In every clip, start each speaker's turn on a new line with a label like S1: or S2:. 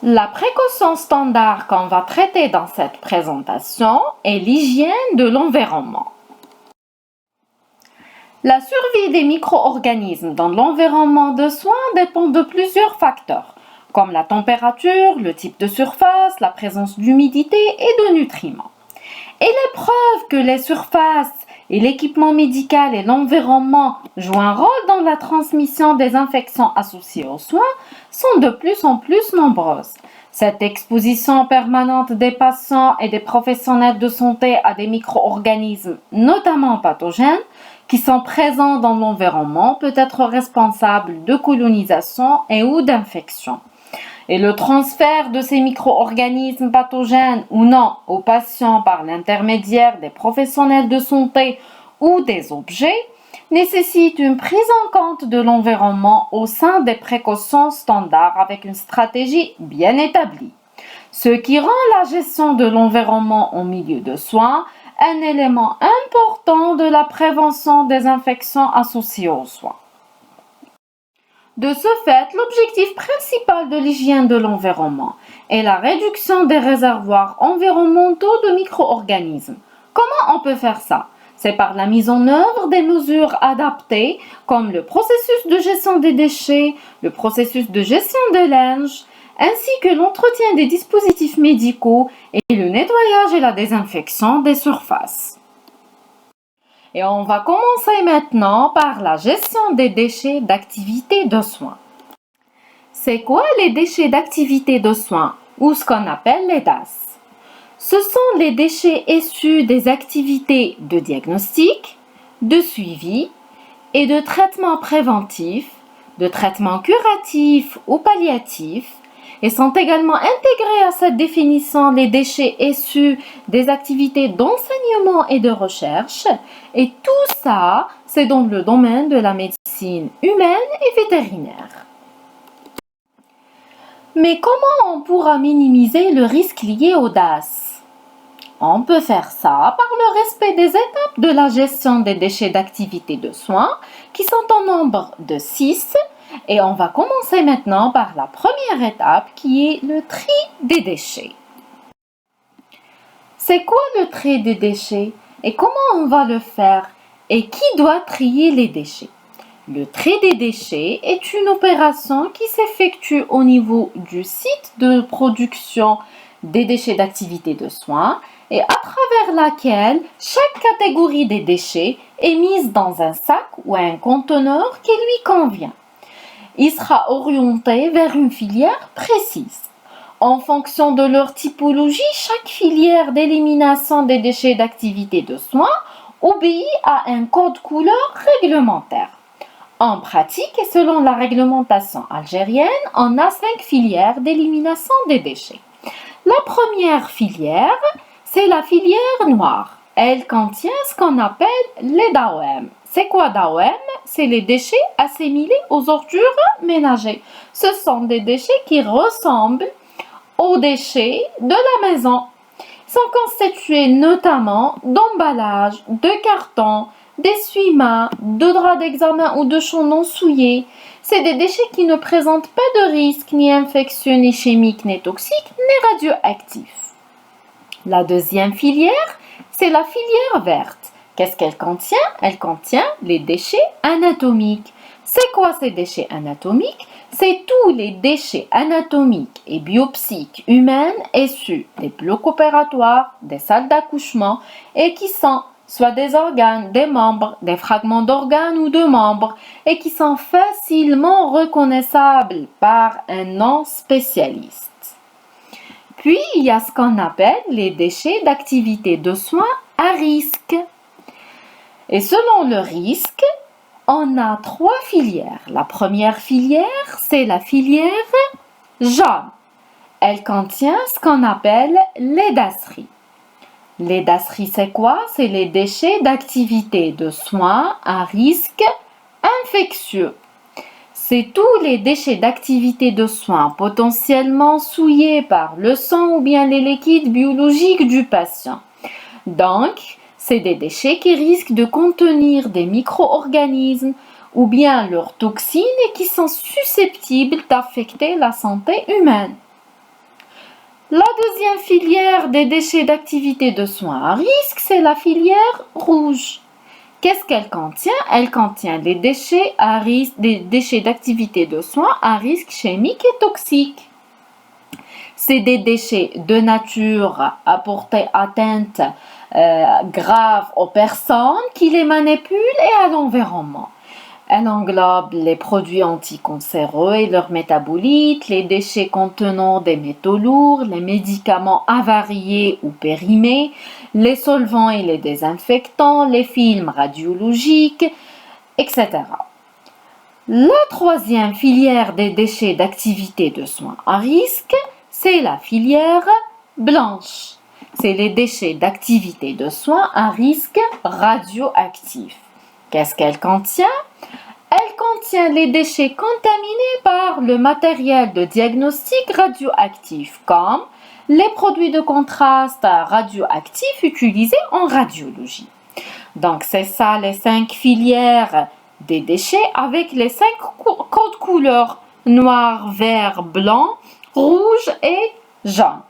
S1: La précaution standard qu'on va traiter dans cette présentation est l'hygiène de l'environnement. La survie des micro-organismes dans l'environnement de soins dépend de plusieurs facteurs, comme la température, le type de surface, la présence d'humidité et de nutriments. Et les preuves que les surfaces et l'équipement médical et l'environnement jouent un rôle dans la transmission des infections associées aux soins sont de plus en plus nombreuses. Cette exposition permanente des patients et des professionnels de santé à des micro-organismes, notamment pathogènes, qui sont présents dans l'environnement peut être responsable de colonisation et ou d'infection. Et le transfert de ces micro-organismes pathogènes ou non aux patients par l'intermédiaire des professionnels de santé ou des objets nécessite une prise en compte de l'environnement au sein des précautions standards avec une stratégie bien établie. Ce qui rend la gestion de l'environnement en milieu de soins un élément important de la prévention des infections associées aux soins. De ce fait, l'objectif principal de l'hygiène de l'environnement est la réduction des réservoirs environnementaux de micro-organismes. Comment on peut faire ça? C'est par la mise en œuvre des mesures adaptées comme le processus de gestion des déchets, le processus de gestion des linges, ainsi que l'entretien des dispositifs médicaux et le nettoyage et la désinfection des surfaces. Et on va commencer maintenant par la gestion des déchets d'activité de soins. C'est quoi les déchets d'activité de soins ou ce qu'on appelle les DAS? Ce sont les déchets issus des activités de diagnostic, de suivi et de traitement préventif, de traitement curatif ou palliatif, et sont également intégrés à cette définition les déchets issus des activités d'enseignement et de recherche. Et tout ça, c'est dans le domaine de la médecine humaine et vétérinaire. Mais comment on pourra minimiser le risque lié aux DAS? On peut faire ça par le respect des étapes de la gestion des déchets d'activité de soins, qui sont au nombre de 6. Et on va commencer maintenant par la première étape qui est le tri des déchets. C'est quoi le tri des déchets et comment on va le faire et qui doit trier les déchets? Le tri des déchets est une opération qui s'effectue au niveau du site de production des déchets d'activité de soins et à travers laquelle chaque catégorie des déchets est mise dans un sac ou un conteneur qui lui convient. Il sera orienté vers une filière précise. En fonction de leur typologie, chaque filière d'élimination des déchets d'activité de soins obéit à un code couleur réglementaire. En pratique et selon la réglementation algérienne, on a 5 filières d'élimination des déchets. La première filière, c'est la filière noire. Elle contient ce qu'on appelle les DAOM. C'est quoi DAOM? C'est les déchets assimilés aux ordures ménagères. Ce sont des déchets qui ressemblent aux déchets de la maison. Ils sont constitués notamment d'emballages, de cartons, d'essuie-mains, de draps d'examen ou de chandons souillés. C'est des déchets qui ne présentent pas de risques ni infectieux, ni chimiques, ni toxiques, ni radioactifs. La deuxième filière, c'est la filière verte. Qu'est-ce qu'elle contient? Elle contient les déchets anatomiques. C'est quoi ces déchets anatomiques? C'est tous les déchets anatomiques et biopsiques humaines issus des blocs opératoires, des salles d'accouchement et qui sont soit des organes, des membres, des fragments d'organes ou de membres et qui sont facilement reconnaissables par un non-spécialiste. Puis, il y a ce qu'on appelle les déchets d'activité de soins à risque. Et selon le risque, on a 3 filières. La première filière, c'est la filière jaune. Elle contient ce qu'on appelle les dasseries. Les dasseries, c'est quoi? C'est les déchets d'activité de soins à risque infectieux. C'est tous les déchets d'activité de soins potentiellement souillés par le sang ou bien les liquides biologiques du patient. Donc, c'est des déchets qui risquent de contenir des micro-organismes ou bien leurs toxines et qui sont susceptibles d'affecter la santé humaine. La deuxième filière des déchets d'activité de soins à risque, c'est la filière rouge. Qu'est-ce qu'elle contient? Elle contient des déchets d'activité de soins à risque chimique et toxique. C'est des déchets de nature à porter atteinte grave aux personnes qui les manipulent et à l'environnement. Elle englobe les produits anticancéreux et leurs métabolites, les déchets contenant des métaux lourds, les médicaments avariés ou périmés, les solvants et les désinfectants, les films radiologiques, etc. La troisième filière des déchets d'activité de soins à risque, c'est la filière blanche. C'est les déchets d'activité de soins à risque radioactif. Qu'est-ce qu'elle contient? Elle contient les déchets contaminés par le matériel de diagnostic radioactif, comme les produits de contraste radioactifs utilisés en radiologie. Donc, c'est ça les 5 filières des déchets avec les 5 codes couleurs noir, vert, blanc, rouge et jaune.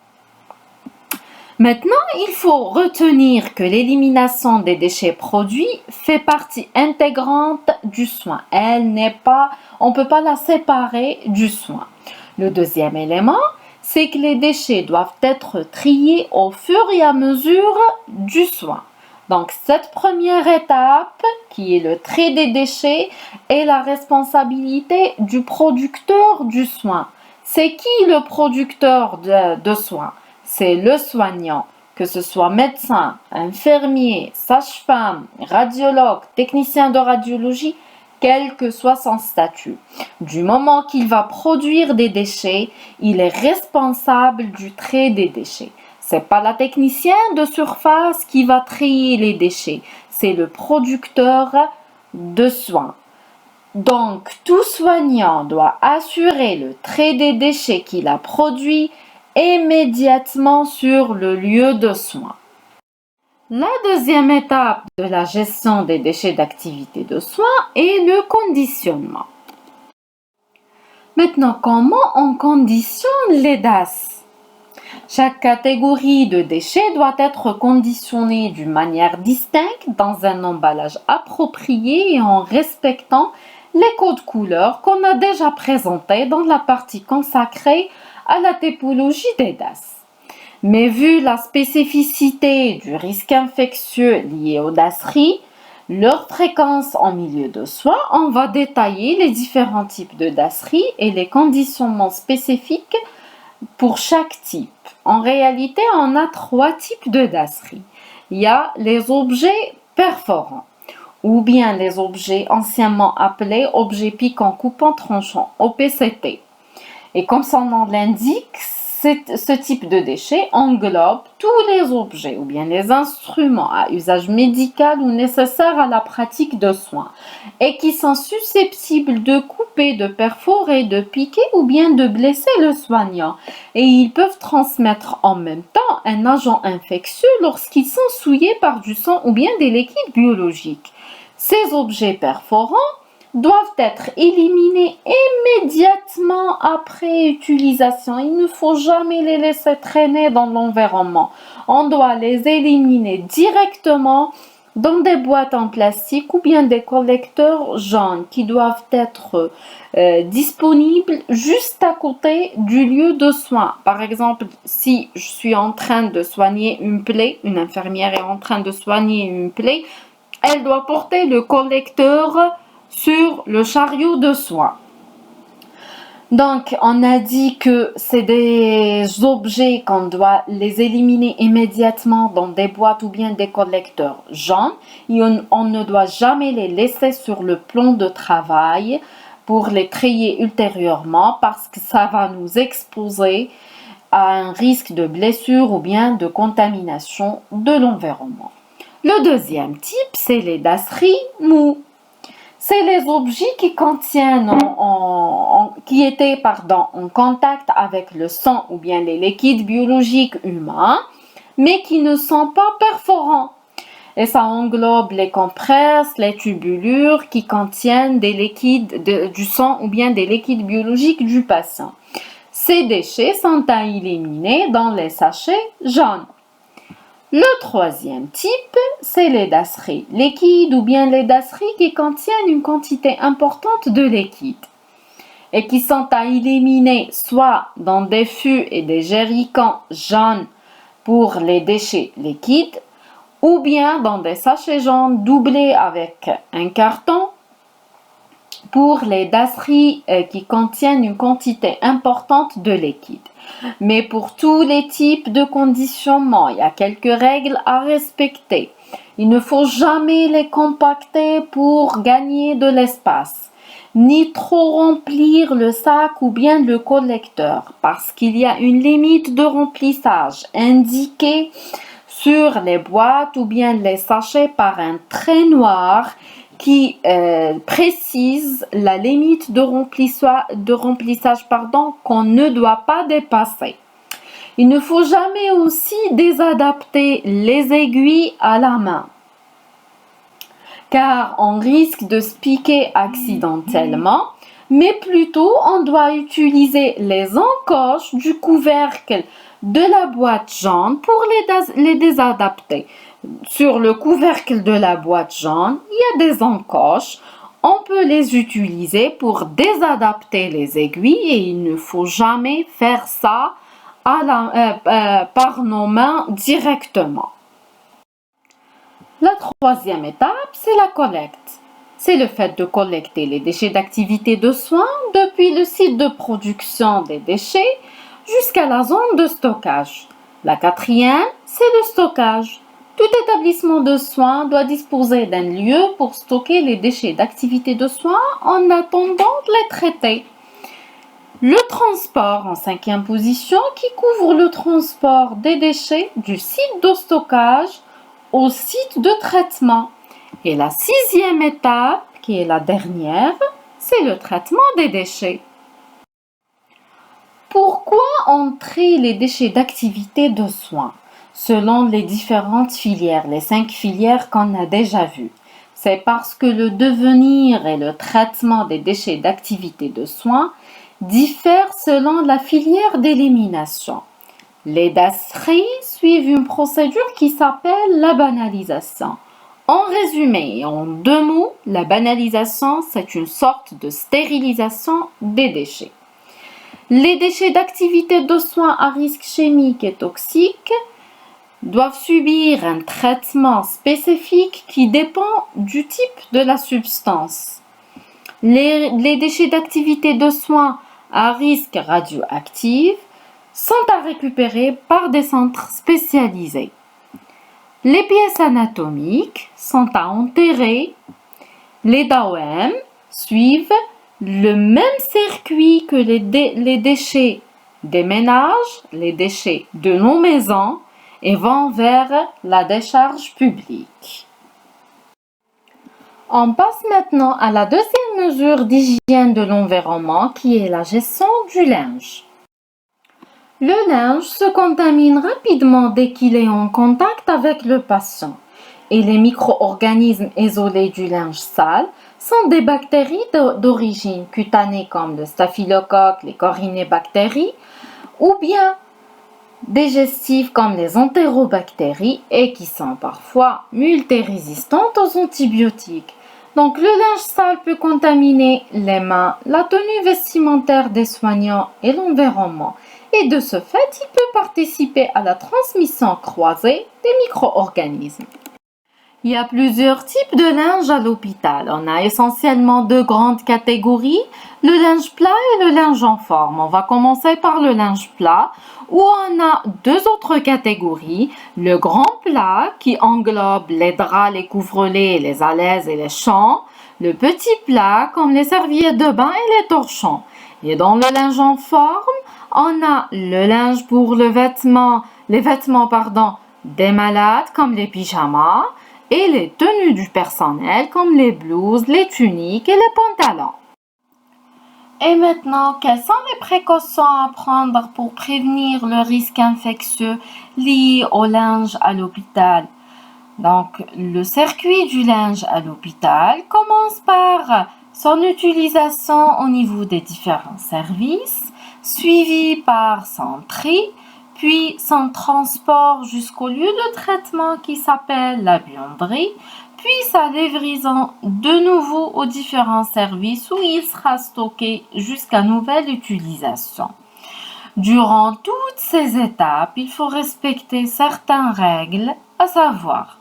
S1: Maintenant, il faut retenir que l'élimination des déchets produits fait partie intégrante du soin. On ne peut pas la séparer du soin. Le deuxième élément, c'est que les déchets doivent être triés au fur et à mesure du soin. Donc, cette première étape, qui est le tri des déchets, est la responsabilité du producteur du soin. C'est qui le producteur de soins? C'est le soignant, que ce soit médecin, infirmier, sage-femme, radiologue, technicien de radiologie, quel que soit son statut. Du moment qu'il va produire des déchets, il est responsable du tri des déchets. C'est pas la technicienne de surface qui va trier les déchets, c'est le producteur de soins. Donc, tout soignant doit assurer le tri des déchets qu'il a produits immédiatement sur le lieu de soins. La deuxième étape de la gestion des déchets d'activité de soins est le conditionnement. Maintenant, comment on conditionne les DAS? Chaque catégorie de déchets doit être conditionnée d'une manière distincte dans un emballage approprié et en respectant les codes couleurs qu'on a déjà présentés dans la partie consacrée à la typologie des DAS. Mais vu la spécificité du risque infectieux lié aux DASseries, leur fréquence en milieu de soins, on va détailler les différents types de DASseries et les conditionnements spécifiques pour chaque type. En réalité, on a 3 types de DASseries. Il y a les objets perforants, ou bien les objets anciennement appelés objets piquants, coupants, tranchants, OPCT. Et comme son nom l'indique, ce type de déchet englobe tous les objets ou bien les instruments à usage médical ou nécessaires à la pratique de soins et qui sont susceptibles de couper, de perforer, de piquer ou bien de blesser le soignant. Et ils peuvent transmettre en même temps un agent infectieux lorsqu'ils sont souillés par du sang ou bien des liquides biologiques. Ces objets perforants doivent être éliminés immédiatement après utilisation. Il ne faut jamais les laisser traîner dans l'environnement. On doit les éliminer directement dans des boîtes en plastique ou bien des collecteurs jaunes qui doivent être disponibles juste à côté du lieu de soins. Par exemple, si je suis en train de soigner une plaie, une infirmière est en train de soigner une plaie, elle doit porter le collecteur sur le chariot de soins. Donc, on a dit que c'est des objets qu'on doit les éliminer immédiatement dans des boîtes ou bien des collecteurs jaunes. Et on ne doit jamais les laisser sur le plan de travail pour les trier ultérieurement parce que ça va nous exposer à un risque de blessure ou bien de contamination de l'environnement. Le deuxième type, c'est les DASseries mous. C'est les objets qui étaient en contact avec le sang ou bien les liquides biologiques humains, mais qui ne sont pas perforants. Et ça englobe les compresses, les tubulures qui contiennent des liquides du sang ou bien des liquides biologiques du patient. Ces déchets sont à éliminer dans les sachets jaunes. Le troisième type, c'est les dasseries liquides ou bien les dasseries qui contiennent une quantité importante de liquide et qui sont à éliminer soit dans des fûts et des jerrycans jaunes pour les déchets liquides ou bien dans des sachets jaunes doublés avec un carton pour les dasseries qui contiennent une quantité importante de liquide. Mais pour tous les types de conditionnement, il y a quelques règles à respecter. Il ne faut jamais les compacter pour gagner de l'espace, ni trop remplir le sac ou bien le collecteur, parce qu'il y a une limite de remplissage indiquée sur les boîtes ou bien les sachets par un trait noir qui précise la limite de remplissage qu'on ne doit pas dépasser. Il ne faut jamais aussi désadapter les aiguilles à la main, car on risque de se piquer accidentellement, mais plutôt on doit utiliser les encoches du couvercle de la boîte jaune pour les désadapter. Sur le couvercle de la boîte jaune, il y a des encoches. On peut les utiliser pour désadapter les aiguilles et il ne faut jamais faire ça par nos mains directement. La troisième étape, c'est la collecte. C'est le fait de collecter les déchets d'activité de soins depuis le site de production des déchets jusqu'à la zone de stockage. La quatrième, c'est le stockage. Tout établissement de soins doit disposer d'un lieu pour stocker les déchets d'activité de soins en attendant de les traiter. Le transport en cinquième position qui couvre le transport des déchets du site de stockage au site de traitement. Et la sixième étape, qui est la dernière, c'est le traitement des déchets. Pourquoi on trie les déchets d'activité de soins? Selon les différentes filières, les 5 filières qu'on a déjà vues. C'est parce que le devenir et le traitement des déchets d'activité de soins diffèrent selon la filière d'élimination. Les dasseries suivent une procédure qui s'appelle la banalisation. En résumé et en 2 mots, la banalisation, c'est une sorte de stérilisation des déchets. Les déchets d'activité de soins à risque chimique et toxique doivent subir un traitement spécifique qui dépend du type de la substance. Les déchets d'activité de soins à risque radioactif sont à récupérer par des centres spécialisés. Les pièces anatomiques sont à enterrer. Les DAOM suivent le même circuit que les déchets des ménages, les déchets de nos maisons, et vont vers la décharge publique. On passe maintenant à la deuxième mesure d'hygiène de l'environnement qui est la gestion du linge. Le linge se contamine rapidement dès qu'il est en contact avec le patient et les micro-organismes isolés du linge sale sont des bactéries d'origine cutanée comme le staphylocoque, les corynébactéries ou bien digestives comme les entérobactéries et qui sont parfois multirésistantes aux antibiotiques. Donc le linge sale peut contaminer les mains, la tenue vestimentaire des soignants et l'environnement. Et de ce fait, il peut participer à la transmission croisée des micro-organismes. Il y a plusieurs types de linge à l'hôpital. On a essentiellement 2 grandes catégories, le linge plat et le linge en forme. On va commencer par le linge plat, où on a 2 autres catégories. Le grand plat, qui englobe les draps, les couvre-lits, les alaises et les chants. Le petit plat, comme les serviettes de bain et les torchons. Et dans le linge en forme, on a le linge pour les vêtements des malades, comme les pyjamas, et les tenues du personnel comme les blouses, les tuniques et les pantalons. Et maintenant, quelles sont les précautions à prendre pour prévenir le risque infectieux lié au linge à l'hôpital? Donc, le circuit du linge à l'hôpital commence par son utilisation au niveau des différents services. suivi par son tri, puis son transport jusqu'au lieu de traitement qui s'appelle la buanderie, puis sa livraison de nouveau aux différents services où il sera stocké jusqu'à nouvelle utilisation. Durant toutes ces étapes, il faut respecter certaines règles, à savoir,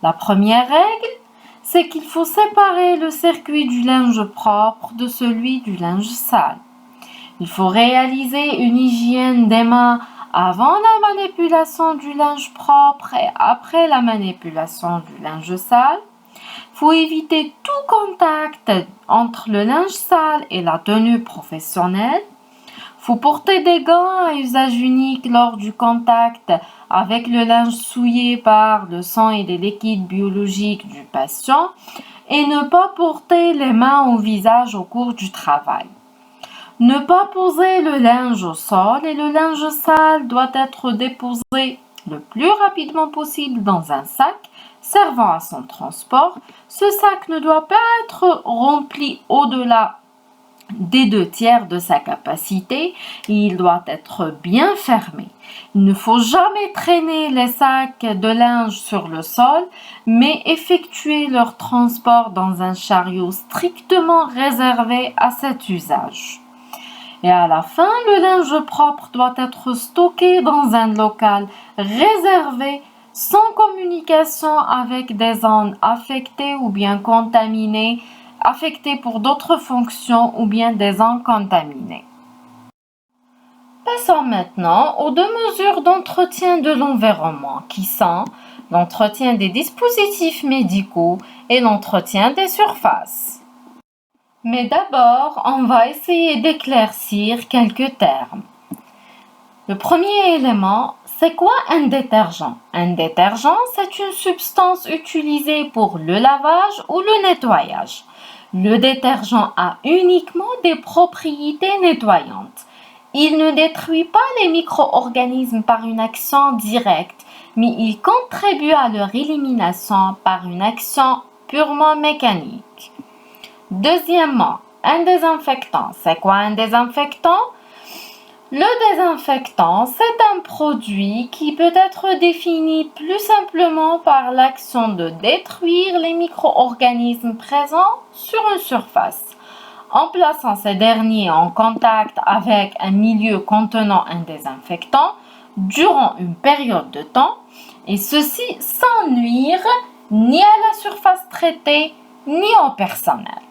S1: la première règle, c'est qu'il faut séparer le circuit du linge propre de celui du linge sale. Il faut réaliser une hygiène des mains avant la manipulation du linge propre et après la manipulation du linge sale. Il faut éviter tout contact entre le linge sale et la tenue professionnelle. Il faut porter des gants à usage unique lors du contact avec le linge souillé par le sang et les liquides biologiques du patient et ne pas porter les mains au visage au cours du travail. Ne pas poser le linge au sol et le linge sale doit être déposé le plus rapidement possible dans un sac servant à son transport. Ce sac ne doit pas être rempli au-delà des 2/3 de sa capacité et il doit être bien fermé. Il ne faut jamais traîner les sacs de linge sur le sol, mais effectuer leur transport dans un chariot strictement réservé à cet usage. Et à la fin, le linge propre doit être stocké dans un local réservé sans communication avec des zones affectées ou bien contaminées, affectées pour d'autres fonctions ou bien des zones contaminées. Passons maintenant aux 2 mesures d'entretien de l'environnement qui sont l'entretien des dispositifs médicaux et l'entretien des surfaces. Mais d'abord, on va essayer d'éclaircir quelques termes. Le premier élément, c'est quoi un détergent? Un détergent, c'est une substance utilisée pour le lavage ou le nettoyage. Le détergent a uniquement des propriétés nettoyantes. Il ne détruit pas les micro-organismes par une action directe, mais il contribue à leur élimination par une action purement mécanique. Deuxièmement, un désinfectant. C'est quoi un désinfectant? Le désinfectant, c'est un produit qui peut être défini plus simplement par l'action de détruire les micro-organismes présents sur une surface. En plaçant ces derniers en contact avec un milieu contenant un désinfectant durant une période de temps, et ceci sans nuire ni à la surface traitée ni au personnel.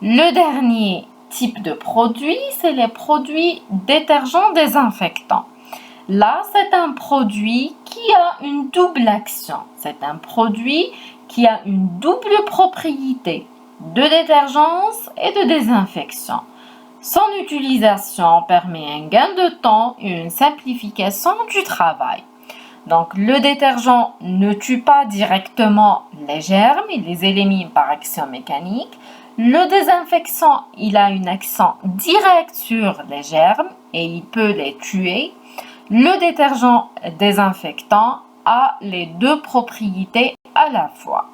S1: Le dernier type de produit, c'est les produits détergents désinfectants. Là, c'est un produit qui a une double action. C'est un produit qui a une double propriété de détergence et de désinfection. Son utilisation permet un gain de temps et une simplification du travail. Donc, le détergent ne tue pas directement les germes, il les élimine par action mécanique. Le désinfectant, il a une action directe sur les germes et il peut les tuer. Le détergent désinfectant a les 2 propriétés à la fois.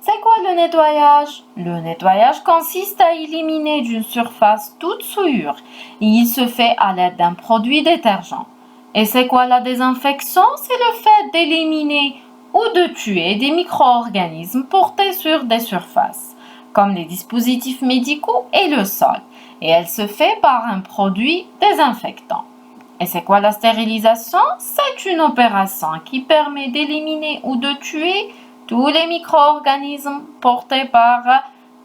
S1: C'est quoi le nettoyage? Le nettoyage consiste à éliminer d'une surface toute souillure et il se fait à l'aide d'un produit détergent. Et c'est quoi la désinfection? C'est le fait d'éliminer ou de tuer des micro-organismes portés sur des surfaces, comme les dispositifs médicaux et le sol. Et elle se fait par un produit désinfectant. Et c'est quoi la stérilisation? C'est une opération qui permet d'éliminer ou de tuer tous les micro-organismes portés par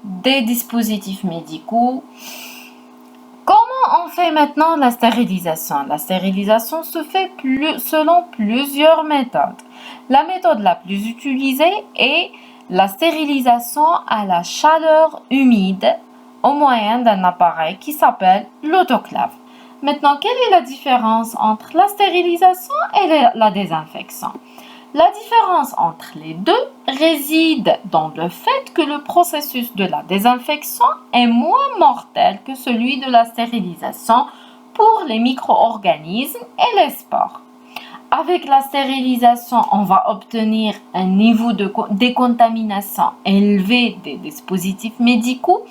S1: des dispositifs médicaux. Comment on fait maintenant la stérilisation? La stérilisation se fait selon plusieurs méthodes. La méthode la plus utilisée est la stérilisation à la chaleur humide au moyen d'un appareil qui s'appelle l'autoclave. Maintenant, quelle est la différence entre la stérilisation et la désinfection? La différence entre les deux réside dans le fait que le processus de la désinfection est moins mortel que celui de la stérilisation pour les micro-organismes et les spores. Avec la stérilisation, on va obtenir un niveau de décontamination élevé des dispositifs médicaux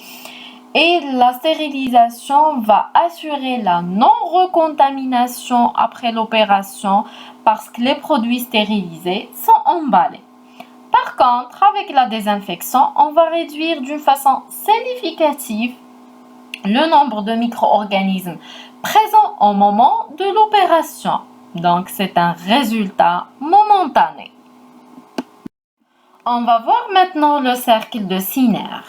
S1: Et la stérilisation va assurer la non-recontamination après l'opération parce que les produits stérilisés sont emballés. Par contre, avec la désinfection, on va réduire d'une façon significative le nombre de micro-organismes présents au moment de l'opération. Donc, c'est un résultat momentané. On va voir maintenant le cercle de Skinner,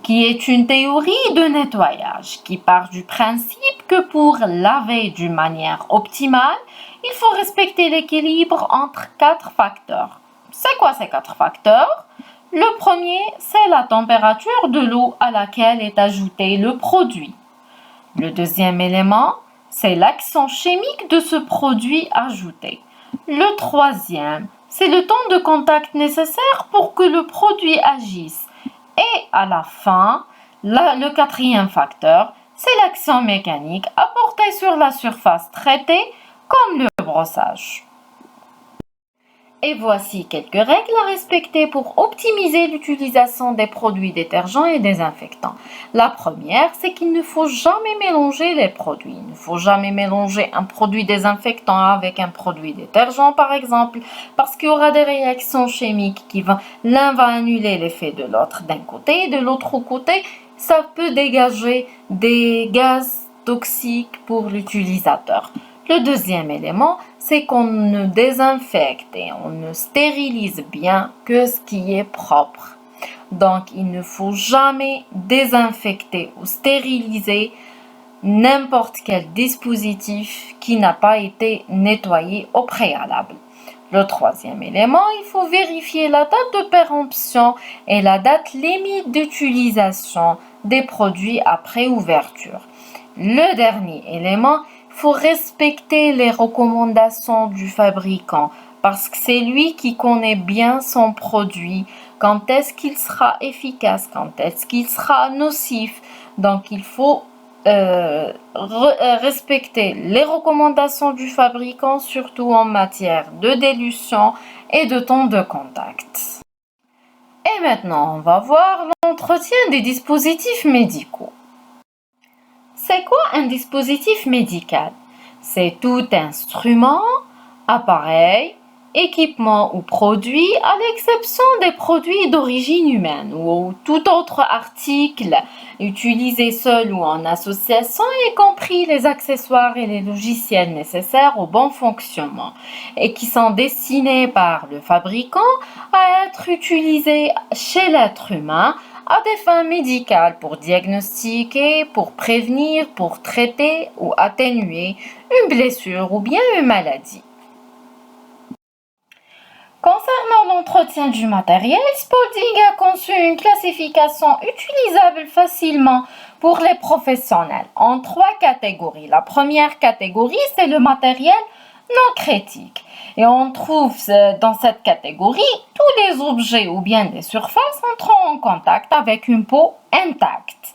S1: qui est une théorie de nettoyage qui part du principe que pour laver d'une manière optimale, il faut respecter l'équilibre entre 4 facteurs. C'est quoi ces 4 facteurs? Le premier, c'est la température de l'eau à laquelle est ajouté le produit. Le deuxième élément, c'est l'action chimique de ce produit ajouté. Le troisième, c'est le temps de contact nécessaire pour que le produit agisse. Et à la fin, le quatrième facteur, c'est l'action mécanique apportée sur la surface traitée, comme le brossage. Et voici quelques règles à respecter pour optimiser l'utilisation des produits détergents et désinfectants. La première, c'est qu'il ne faut jamais mélanger les produits. Il ne faut jamais mélanger un produit désinfectant avec un produit détergent, par exemple, parce qu'il y aura des réactions chimiques l'un va annuler l'effet de l'autre d'un côté, et de l'autre côté, ça peut dégager des gaz toxiques pour l'utilisateur. Le deuxième élément, c'est qu'on ne désinfecte et on ne stérilise bien que ce qui est propre. Donc, il ne faut jamais désinfecter ou stériliser n'importe quel dispositif qui n'a pas été nettoyé au préalable. Le troisième élément, il faut vérifier la date de péremption et la date limite d'utilisation des produits après ouverture. Le dernier élément, il faut respecter les recommandations du fabricant parce que c'est lui qui connaît bien son produit, quand est-ce qu'il sera efficace, quand est-ce qu'il sera nocif. Donc il faut respecter les recommandations du fabricant, surtout en matière de dilution et de temps de contact. Et maintenant, on va voir l'entretien des dispositifs médicaux. C'est quoi un dispositif médical? C'est tout instrument, appareil, équipement ou produit, à l'exception des produits d'origine humaine ou tout autre article utilisé seul ou en association, y compris les accessoires et les logiciels nécessaires au bon fonctionnement et qui sont destinés par le fabricant à être utilisés chez l'être humain à des fins médicales pour diagnostiquer, pour prévenir, pour traiter ou atténuer une blessure ou bien une maladie. Concernant l'entretien du matériel, Spalding a conçu une classification utilisable facilement pour les professionnels en 3 catégories. La première catégorie, c'est le matériel non critique. Et on trouve dans cette catégorie tous les objets ou bien des surfaces entrant en contact avec une peau intacte.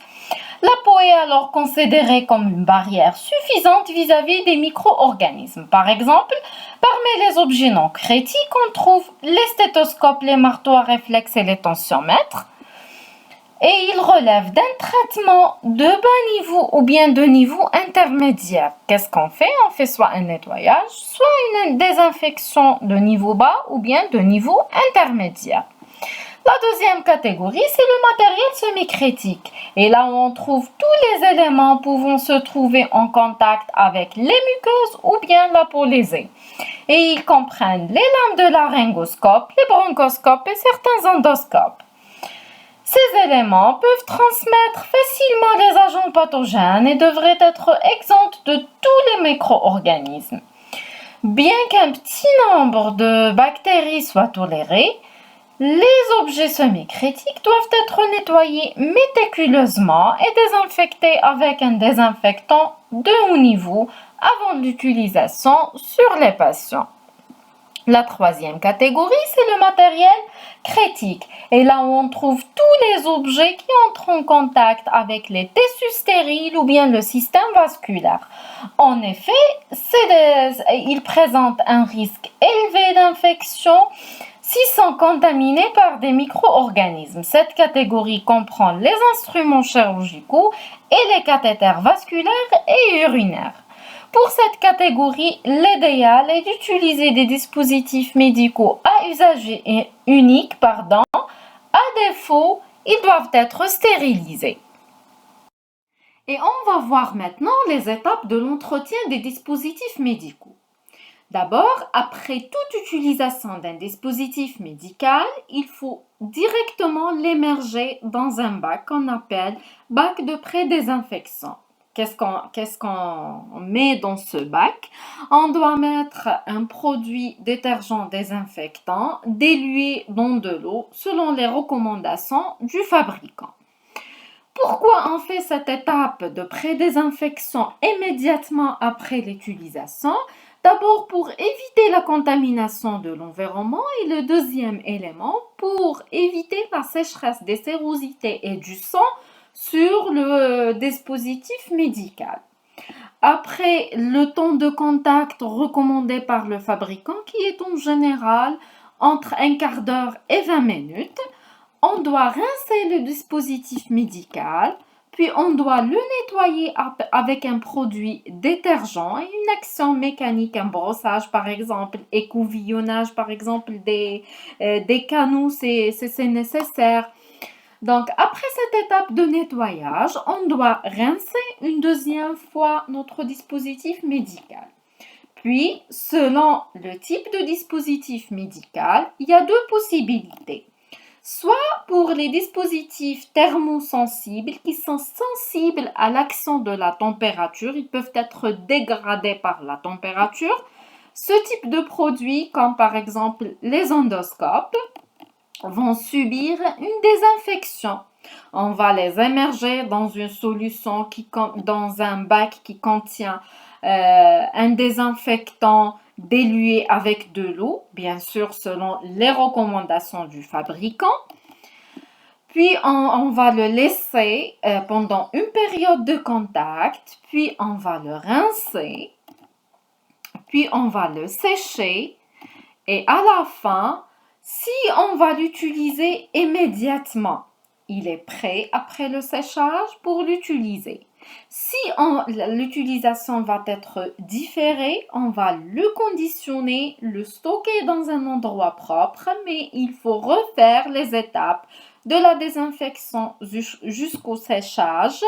S1: La peau est alors considérée comme une barrière suffisante vis-à-vis des micro-organismes. Par exemple, parmi les objets non critiques, on trouve les stéthoscopes, les marteaux à réflexe et les tensiomètres. Et ils relèvent d'un traitement de bas niveau ou bien de niveau intermédiaire. Qu'est-ce qu'on fait? On fait soit un nettoyage, soit une désinfection de niveau bas ou bien de niveau intermédiaire. La deuxième catégorie, c'est le matériel semi-critique. Et là où on trouve tous les éléments pouvant se trouver en contact avec les muqueuses ou bien la peau lésée. Et ils comprennent les lames de laryngoscope, les bronchoscopes et certains endoscopes. Ces éléments peuvent transmettre facilement les agents pathogènes et devraient être exempts de tous les micro-organismes. Bien qu'un petit nombre de bactéries soient tolérées, les objets semi-critiques doivent être nettoyés méticuleusement et désinfectés avec un désinfectant de haut niveau avant l'utilisation sur les patients. La troisième catégorie, c'est le matériel critique. Et là où on trouve tous les objets qui entrent en contact avec les tissus stériles ou bien le système vasculaire. En effet, ils présentent un risque élevé d'infection. s'ils sont contaminés par des micro-organismes. Cette catégorie comprend les instruments chirurgicaux et les cathéters vasculaires et urinaires. Pour cette catégorie, l'idéal est d'utiliser des dispositifs médicaux à usage unique. À défaut, ils doivent être stérilisés. Et on va voir maintenant les étapes de l'entretien des dispositifs médicaux. D'abord, après toute utilisation d'un dispositif médical, il faut directement l'émerger dans un bac qu'on appelle bac de pré-désinfection. Qu'est-ce qu'on met dans ce bac? On doit mettre un produit détergent désinfectant dilué dans de l'eau selon les recommandations du fabricant. Pourquoi on fait cette étape de pré-désinfection immédiatement après l'utilisation? D'abord pour éviter la contamination de l'environnement et le deuxième élément pour éviter la sécheresse des sérosités et du sang sur le dispositif médical. Après le temps de contact recommandé par le fabricant qui est en général entre un quart d'heure et 20 minutes, on doit rincer le dispositif médical, puis on doit le nettoyer avec un produit détergent et une action mécanique, un brossage par exemple, écouvillonnage par exemple des canaux, c'est nécessaire. Donc après cette étape de nettoyage, on doit rincer une deuxième fois notre dispositif médical. Puis, selon le type de dispositif médical, il y a deux possibilités. Soit pour les dispositifs thermosensibles qui sont sensibles à l'action de la température, ils peuvent être dégradés par la température. Ce type de produits, comme par exemple les endoscopes, vont subir une désinfection. On va les immerger dans une solution dans un bac qui contient un désinfectant dilué avec de l'eau, bien sûr selon les recommandations du fabricant. Puis on va le laisser pendant une période de contact, puis on va le rincer, puis on va le sécher et à la fin, si on va l'utiliser immédiatement, il est prêt après le séchage pour l'utiliser. Si l'utilisation va être différée, on va le conditionner, le stocker dans un endroit propre, mais il faut refaire les étapes de la désinfection jusqu'au séchage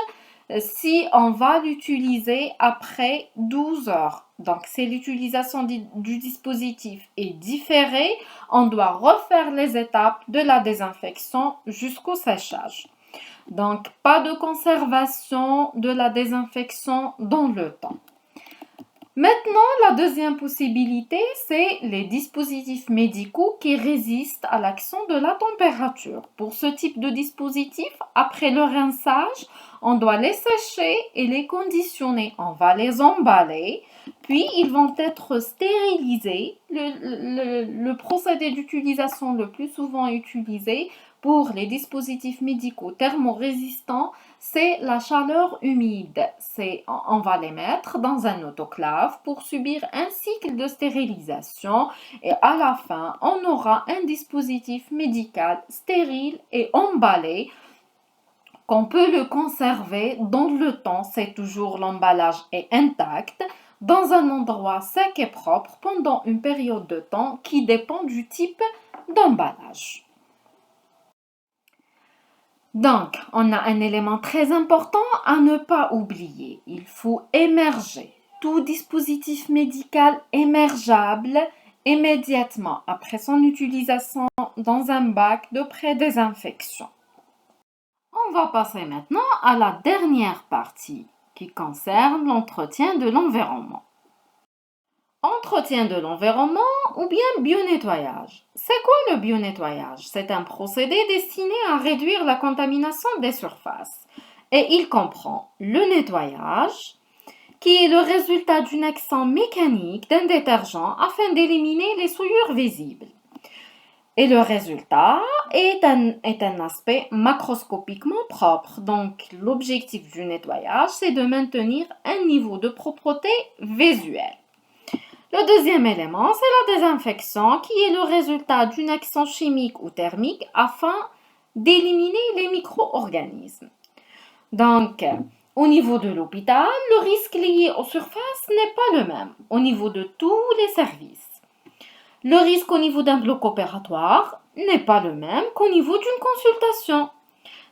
S1: si on va l'utiliser après 12 heures. Donc, si l'utilisation du dispositif est différée, on doit refaire les étapes de la désinfection jusqu'au séchage. Donc, pas de conservation de la désinfection dans le temps. Maintenant, la deuxième possibilité, c'est les dispositifs médicaux qui résistent à l'action de la température. Pour ce type de dispositif, après le rinçage, on doit les sécher et les conditionner. On va les emballer, puis ils vont être stérilisés. Le procédé d'utilisation le plus souvent utilisé pour les dispositifs médicaux thermorésistants, c'est la chaleur humide. On va les mettre dans un autoclave pour subir un cycle de stérilisation et à la fin, on aura un dispositif médical stérile et emballé qu'on peut le conserver dans le temps, c'est toujours l'emballage est intact, dans un endroit sec et propre pendant une période de temps qui dépend du type d'emballage. Donc, on a un élément très important à ne pas oublier. Il faut émerger tout dispositif médical émergeable immédiatement après son utilisation dans un bac de pré-désinfection. On va passer maintenant à la dernière partie qui concerne l'entretien de l'environnement. Entretien de l'environnement ou bien bionettoyage. C'est quoi le bionettoyage? C'est un procédé destiné à réduire la contamination des surfaces et il comprend le nettoyage qui est le résultat d'une action mécanique d'un détergent afin d'éliminer les souillures visibles. Et le résultat est un aspect macroscopiquement propre. Donc, l'objectif du nettoyage, c'est de maintenir un niveau de propreté visuelle. Le deuxième élément, c'est la désinfection qui est le résultat d'une action chimique ou thermique afin d'éliminer les micro-organismes. Donc, au niveau de l'hôpital, le risque lié aux surfaces n'est pas le même au niveau de tous les services. Le risque au niveau d'un bloc opératoire n'est pas le même qu'au niveau d'une consultation.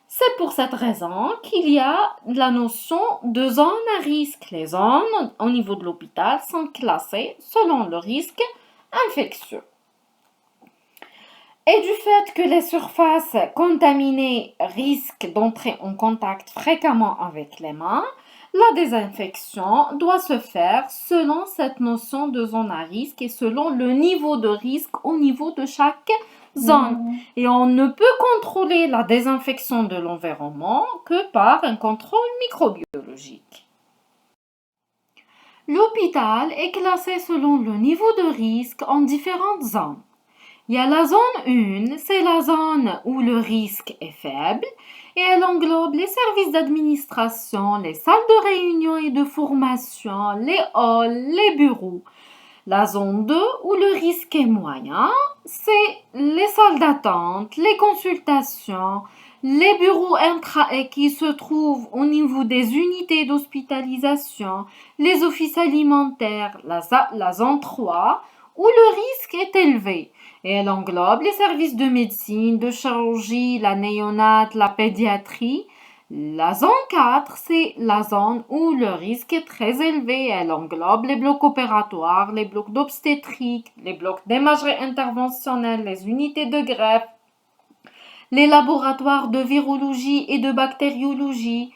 S1: C'est pour cette raison qu'il y a la notion de zone à risque. Les zones au niveau de l'hôpital sont classées selon le risque infectieux. Et du fait que les surfaces contaminées risquent d'entrer en contact fréquemment avec les mains, la désinfection doit se faire selon cette notion de zone à risque et selon le niveau de risque au niveau de chaque zone. Et on ne peut contrôler la désinfection de l'environnement que par un contrôle microbiologique. L'hôpital est classé selon le niveau de risque en différentes zones. Il y a la zone 1, c'est la zone où le risque est faible et elle englobe les services d'administration, les salles de réunion et de formation, les halls, les bureaux. La zone 2, où le risque est moyen, c'est les salles d'attente, les consultations, les bureaux qui se trouvent au niveau des unités d'hospitalisation, les offices alimentaires, la zone 3, où le risque est élevé. Et elle englobe les services de médecine, de chirurgie, la néonate, la pédiatrie. La zone 4, c'est la zone où le risque est très élevé. Elle englobe les blocs opératoires, les blocs d'obstétrique, les blocs d'imagerie interventionnelle, les unités de greffe, les laboratoires de virologie et de bactériologie.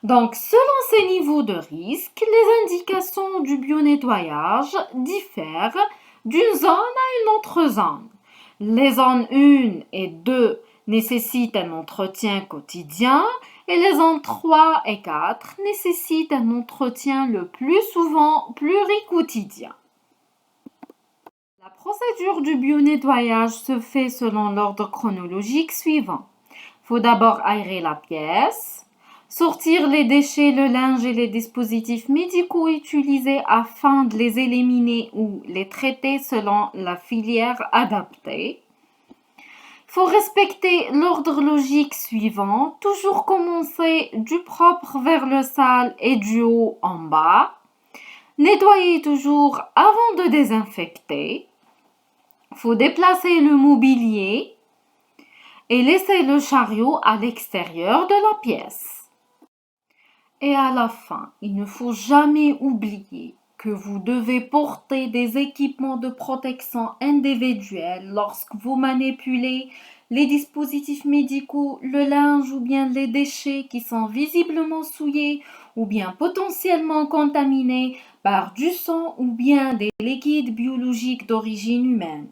S1: Donc, selon ces niveaux de risque, les indications du bionettoyage diffèrent d'une zone à une autre zone. Les zones 1 et 2 nécessitent un entretien quotidien et les zones 3 et 4 nécessitent un entretien le plus souvent pluricotidien. La procédure du bionettoyage se fait selon l'ordre chronologique suivant. Il faut d'abord aérer la pièce, sortir les déchets, le linge et les dispositifs médicaux utilisés afin de les éliminer ou les traiter selon la filière adaptée. Il faut respecter l'ordre logique suivant, toujours commencer du propre vers le sale et du haut en bas. Nettoyer toujours avant de désinfecter. Il faut déplacer le mobilier et laisser le chariot à l'extérieur de la pièce. Et à la fin, il ne faut jamais oublier que vous devez porter des équipements de protection individuelle lorsque vous manipulez les dispositifs médicaux, le linge ou bien les déchets qui sont visiblement souillés ou bien potentiellement contaminés par du sang ou bien des liquides biologiques d'origine humaine.